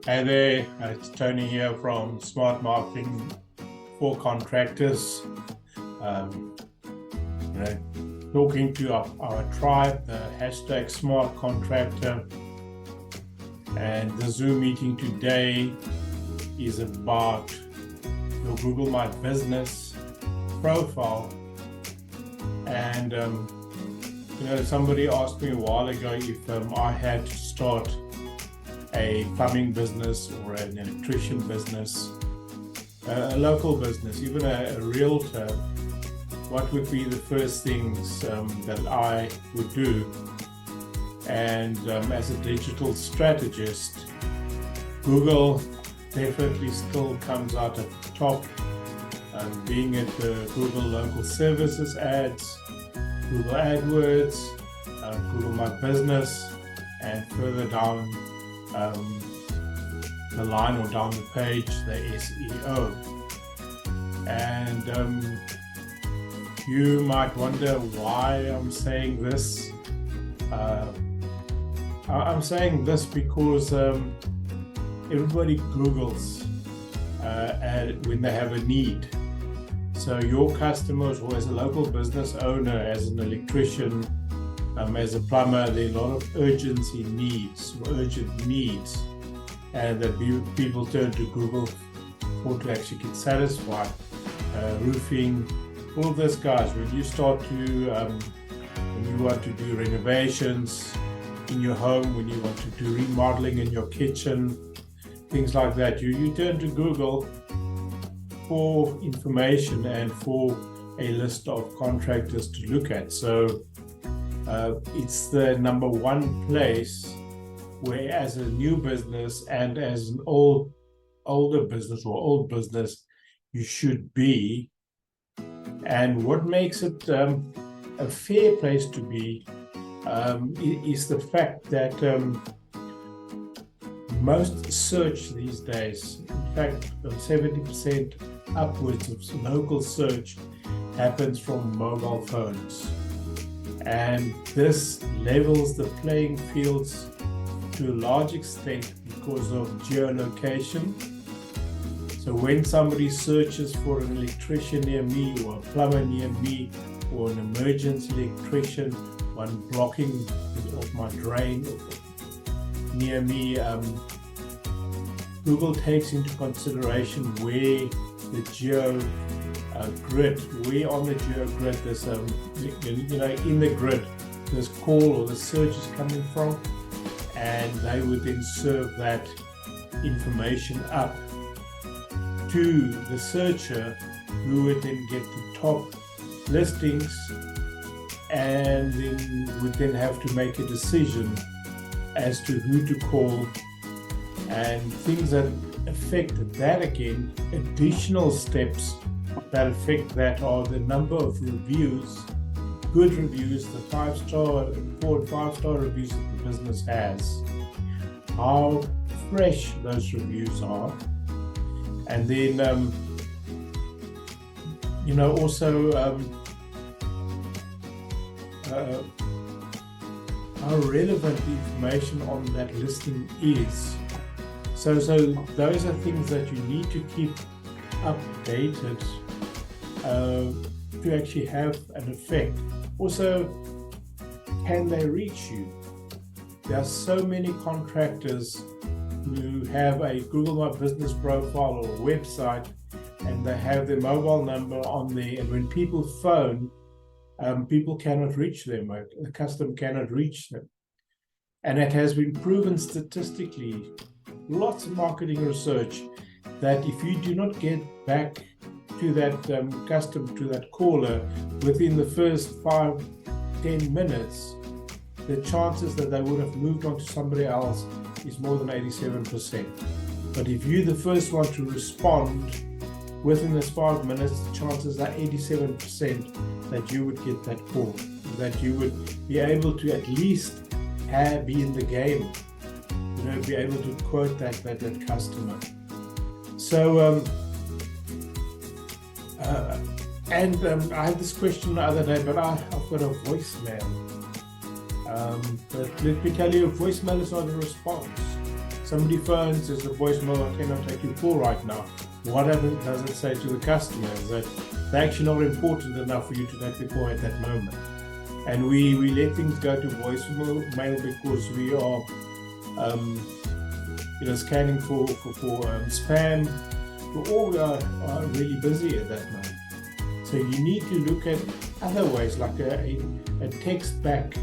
Hey there, it's Tony here from Smart Marketing for Contractors. Um, Talking to our tribe, the hashtag Smart Contractor. And the Zoom meeting today is about your Google My Business profile. And somebody asked me a while ago if I had to start a plumbing business or an electrician business, a local business, even a realtor, what would be the first things that I would do? And as a digital strategist, Google definitely still comes out at the top, being it the Google Local Services ads, Google AdWords, Google My Business, and further down the line or down the page, the SEO. And you might wonder why I'm saying this. I'm saying this because everybody Googles when they have a need. So your customers, or as a local business owner, as an electrician, as a plumber, there are a lot of urgent needs, and that people turn to Google for to actually get satisfied. Roofing, all of those guys. When you start to, when you want to do renovations in your home, when you want to do remodeling in your kitchen, things like that, you turn to Google for information and for a list of contractors to look at. So it's the number one place where, as a new business and as an older business or old business, you should be. And what makes it a fair place to be is the fact that most search these days, in fact, 70% upwards of local search happens from mobile phones. And this levels the playing fields to a large extent because of geolocation. So when somebody searches for an electrician near me, or a plumber near me, or an emergency electrician, one blocking of my drain near me, Google takes into consideration where the geo grid, where on the geo grid there's in the grid this call or the search is coming from, and they would then serve that information up to the searcher, who would then get the top listings and then would then have to make a decision as to who to call. And things that affect that, again, additional steps that affect that, are the number of reviews, good reviews, the 4 and 5-star reviews that the business has, how fresh those reviews are, and then also how relevant the information on that listing is. So those are things that you need to keep updated to actually have an effect. Also, can they reach you? There are so many contractors who have a Google My Business profile or a website, and they have their mobile number on there, and when people phone, people cannot reach them, the customer cannot reach them. And it has been proven statistically, lots of marketing research, that if you do not get back to that customer, to that caller, within the first 5-10 minutes, the chances that they would have moved on to somebody else is more than 87%. But if you're the first one to respond within this 5 minutes, the chances are 87% that you would get that call, that you would be able to at least be in the game, be able to quote that customer. So I had this question the other day, but I've got a voicemail. But let me tell you, a voicemail is not a response. somebody phones, there's a voicemail, I cannot take your call right now. What does it say to the customer? Is that they're actually not important enough for you to take the call at that moment. And we let things go to voicemail because we are scanning for spam. We are really busy at that moment. So you need to look at other ways, like a text back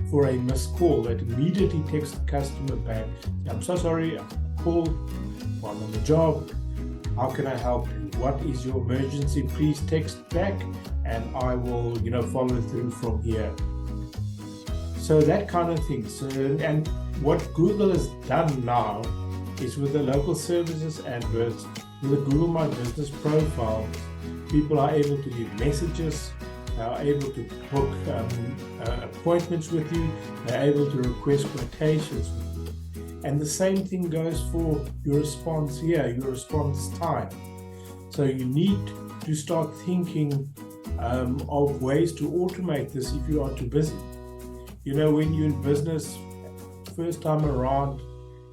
for a missed call, that immediately text the customer back. I'm so sorry, I called, I'm on the job, how can I help you? What is your emergency? Please text back and I will follow through from here. So that kind of thing. So, and what Google has done now is with the local services adverts, with the Google My Business profile, people are able to leave messages, they are able to book appointments with you, they're able to request quotations with you. And the same thing goes for your response here, your response time. So you need to start thinking of ways to automate this if you are too busy. When you're in business, first time around,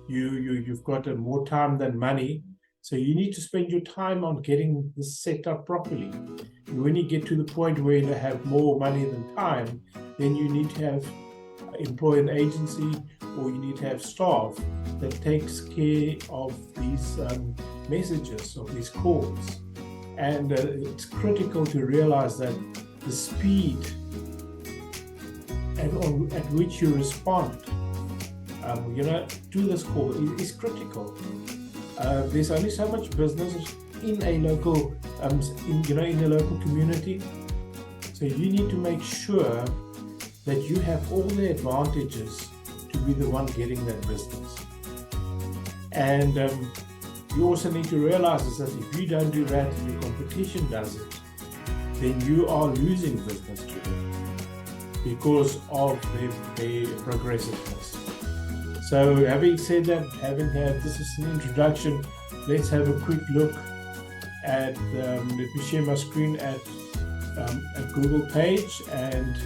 you've got more time than money. So you need to spend your time on getting this set up properly. And when you get to the point where you have more money than time, then you need to employ an agency, or you need to have staff that takes care of these messages, of these calls. And it's critical to realize that the speed at which you respond to this call is critical. There's only so much business in a local, in a local community. So you need to make sure that you have all the advantages to be the one getting that business. And you also need to realize is that if you don't do that and your competition does it, then you are losing business to them because of their progressiveness. So having said that, this is an introduction, let's have a quick look at, let me share my screen at a Google page and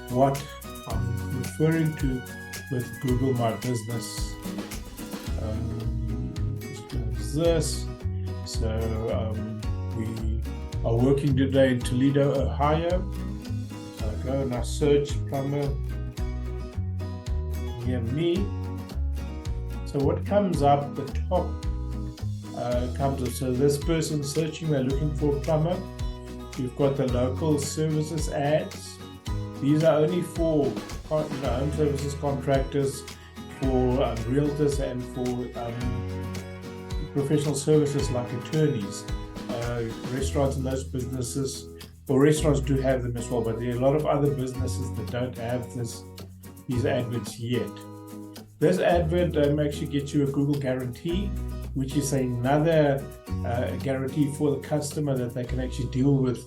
what I'm referring to with Google My Business. This. So we are working today in Toledo, Ohio. So I go and I search plumber near me. So what comes up, the top comes up. So this person searching, they're looking for a plumber. You've got the local services ads. These are only for home services contractors, for realtors, and for professional services like attorneys, restaurants and those businesses. Well, restaurants do have them as well, but there are a lot of other businesses that don't have these adverts yet. This advert actually gets you a Google guarantee, which is another guarantee for the customer that they can actually deal with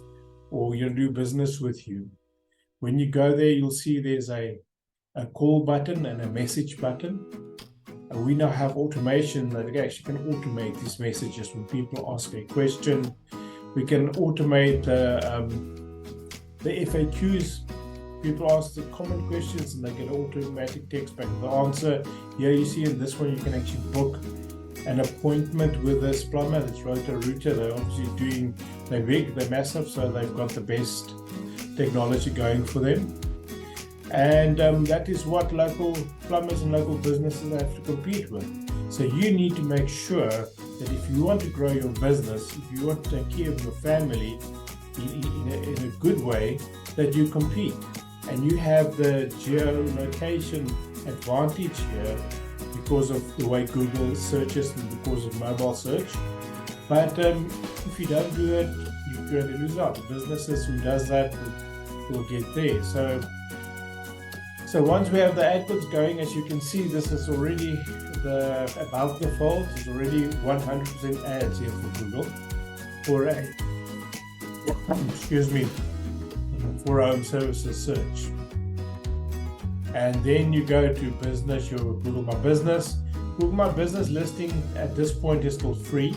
or do business with you. When you go there, you'll see there's a call button and a message button. And we now have automation that actually can automate these messages when people ask a question. We can automate the FAQs. People ask the common questions and they get automatic text back with the answer. Here you see in this one, you can actually book an appointment with this plumber, that's Roto-Rooter. They're obviously they're big, they're massive, so they've got the best technology going for them. And that is what local plumbers and local businesses have to compete with. So you need to make sure that if you want to grow your business, if you want to take care of your family in a good way, that you compete. And you have the geolocation advantage here because of the way Google searches and because of mobile search. But if you don't do it, you're going to lose out. The businesses who does that will get there. So once we have the adverts going, as you can see, this is already about the fold. It's already 100% ads here for Google for for home services search. And then you go to business, your Google My Business. Google My Business listing at this point is still free.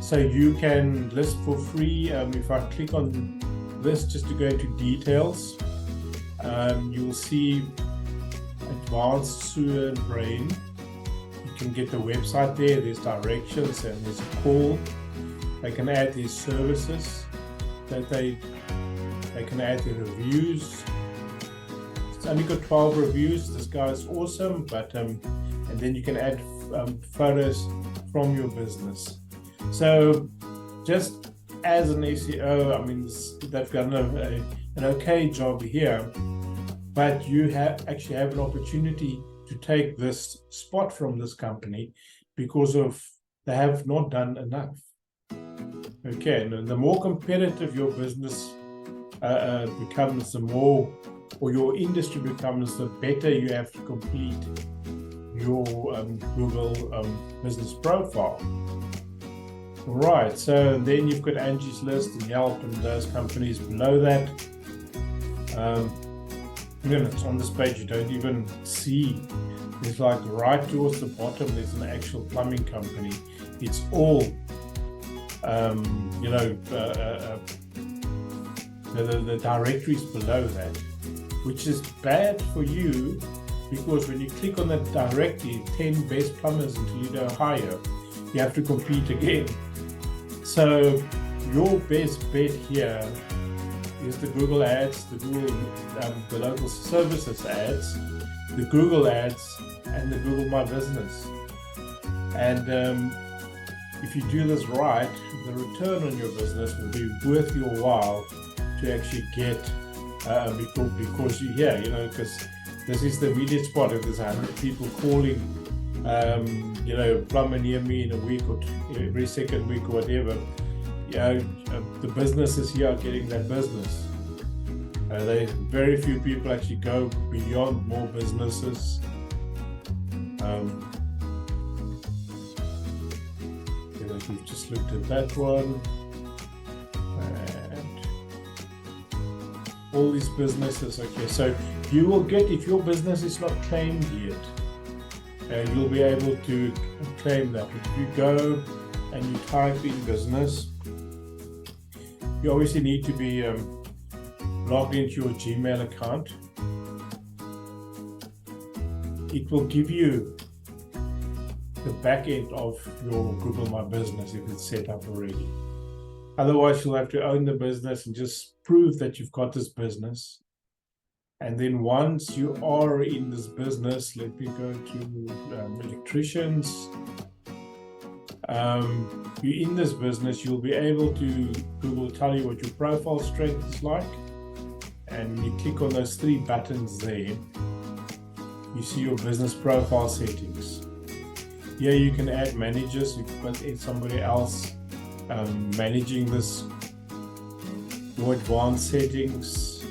So you can list for free. If I click on this just to go into details, you will see advanced sewer and drain. can get the website there. There's directions and there's a call. They can add their services that they can add their reviews. It's only got 12 reviews. This guy is awesome, but and then you can add photos from your business. So just as an SEO, I mean, they've done an okay job here, but you actually have an opportunity to take this spot from this company because they have not done enough. Okay, and the more competitive your business becomes, the more, or your industry becomes, the better you have to complete your Google business profile. Right, so then you've got Angie's List and Yelp and those companies below that. It's on this page, you don't even see. There's like right towards the bottom, there's an actual plumbing company. It's all, the directories below that, which is bad for you because when you click on that directory, 10 best plumbers until you go higher, you have to compete again. So your best bet here is the Google ads, the local services ads, the Google ads, and the Google My Business. And if you do this right, the return on your business will be worth your while to actually get, because you're here, because this is the immediate spot. If there's 100 people calling, plumber near me in a week or every second week or whatever, the businesses here are getting that business. Very few people actually go beyond more businesses. We've just looked at that one, and all these businesses. Okay, so you will get, if your business is not claimed yet, you'll be able to claim that. If you go and you type in business, you obviously need to be logged into your Gmail account. It will give you the back end of your Google My Business if it's set up already. Otherwise, you'll have to own the business and just prove that you've got this business. And then once you are in this business, let me go to electricians. You're in this business, you'll be able to, Google will tell you what your profile strength is like. And when you click on those 3 buttons there, you see your business profile settings. Here you can add managers. You've got somebody else managing this. More advanced settings.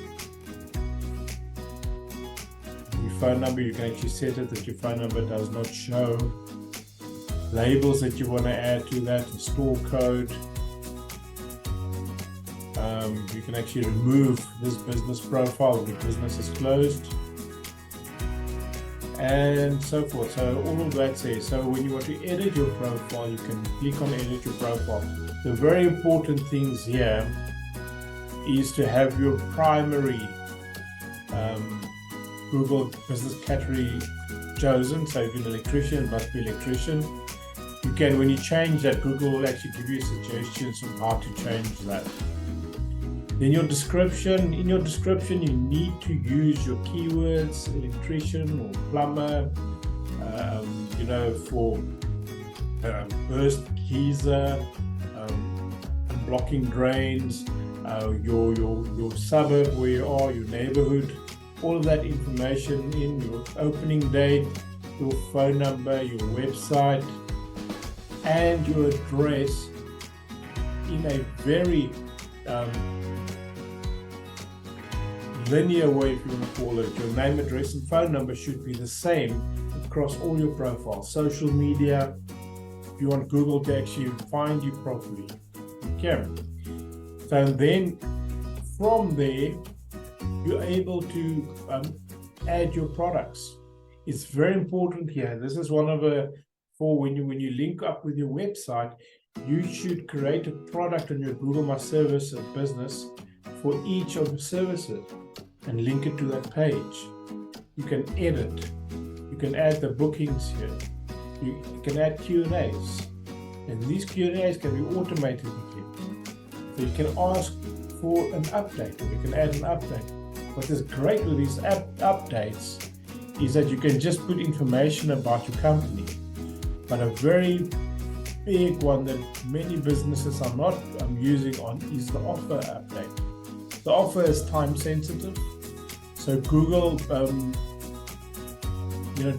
Your phone number, you can actually set it that your phone number does not show. Labels that you want to add to that, the store code. You can actually remove this business profile if your business is closed, and so forth. So all of that says, so when you want to edit your profile, you can click on edit your profile. The very important things here is to have your primary Google business category chosen. So if you're an electrician, it must be electrician. You can, when you change that, Google will actually give you suggestions on how to change that. Then your description, in your description, you need to use your keywords, electrician or plumber, for burst geyser, blocking drains, your suburb where you are, your neighborhood, all of that information in your opening date, your phone number, your website, and your address in a very linear way, if you want to call it. Your name, address, and phone number should be the same across all your profiles. Social media, if you want Google to actually find you properly. Okay. So then from there, you're able to add your products. It's very important here. This is one of for when you link up with your website, you should create a product on your Google My Service and Business for each of the services and link it to that page. You can edit. You can add the bookings here. You can add Q&As, and these Q&As can be automated again. So you can ask for an update, or you can add an update. What is great with these updates is that you can just put information about your company, but a very big one that many businesses are not using on is the offer update. The offer is time sensitive, so Google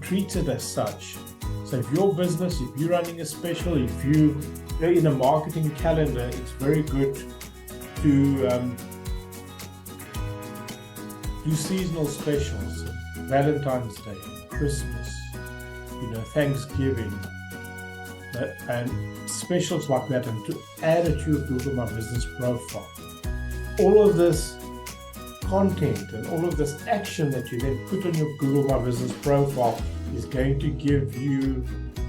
treats it as such. So if your business, if you're running a special, if you're in a marketing calendar, it's very good to do seasonal specials, Valentine's Day, Christmas, Thanksgiving, and specials like that, and to add it to your Google My Business profile. All of this content and all of this action that you then put on your Google My Business profile is going to give you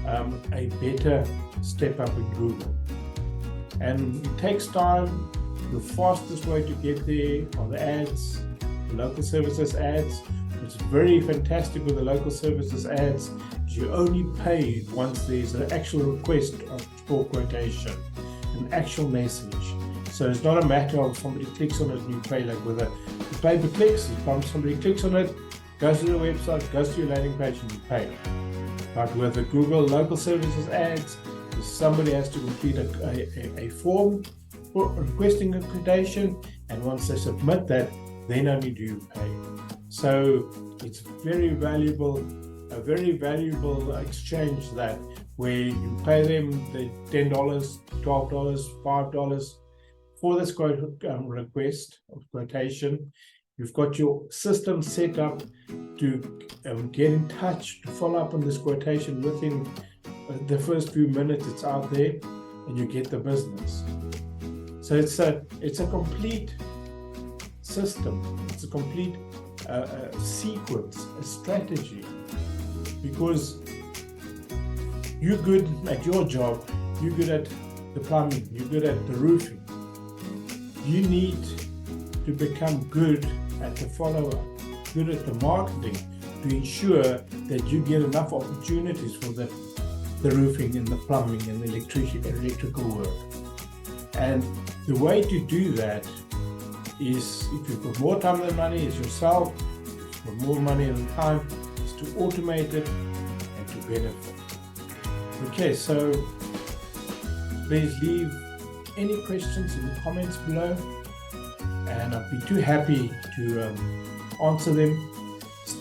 a better step up in Google. And it takes time. The fastest way to get there are the ads, the local services ads. It's very fantastic with the local services ads. You only pay once there's an actual request for quotation, an actual message. So it's not a matter of somebody clicks on it and you pay, like with the pay-per-clicks. Somebody clicks on it, goes to the website, goes to your landing page, and you pay. But with the Google local services ads, somebody has to complete a form for requesting a quotation, and once they submit that, then only do you pay. So it's very valuable, a very valuable exchange, that where you pay them the $10, $12, $5 for this request of quotation. You've got your system set up to get in touch, to follow up on this quotation within the first few minutes. It's out there, and you get the business. So it's a complete system. It's a complete sequence, a strategy, because you're good at your job, you're good at the plumbing, you're good at the roofing. You need to become good at the follow-up, good at the marketing, to ensure that you get enough opportunities for the roofing and the plumbing and the electrical work. And the way to do that is, if you've got more time than money, is yourself. If you've got more money than time, is to automate it and to benefit. Okay, so please leave any questions in the comments below, and I'd be too happy to answer them.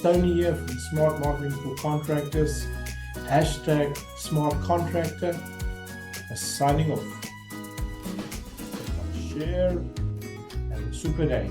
Tony here from Smart Marketing for Contractors, #SmartContractor, signing off. Share and super day.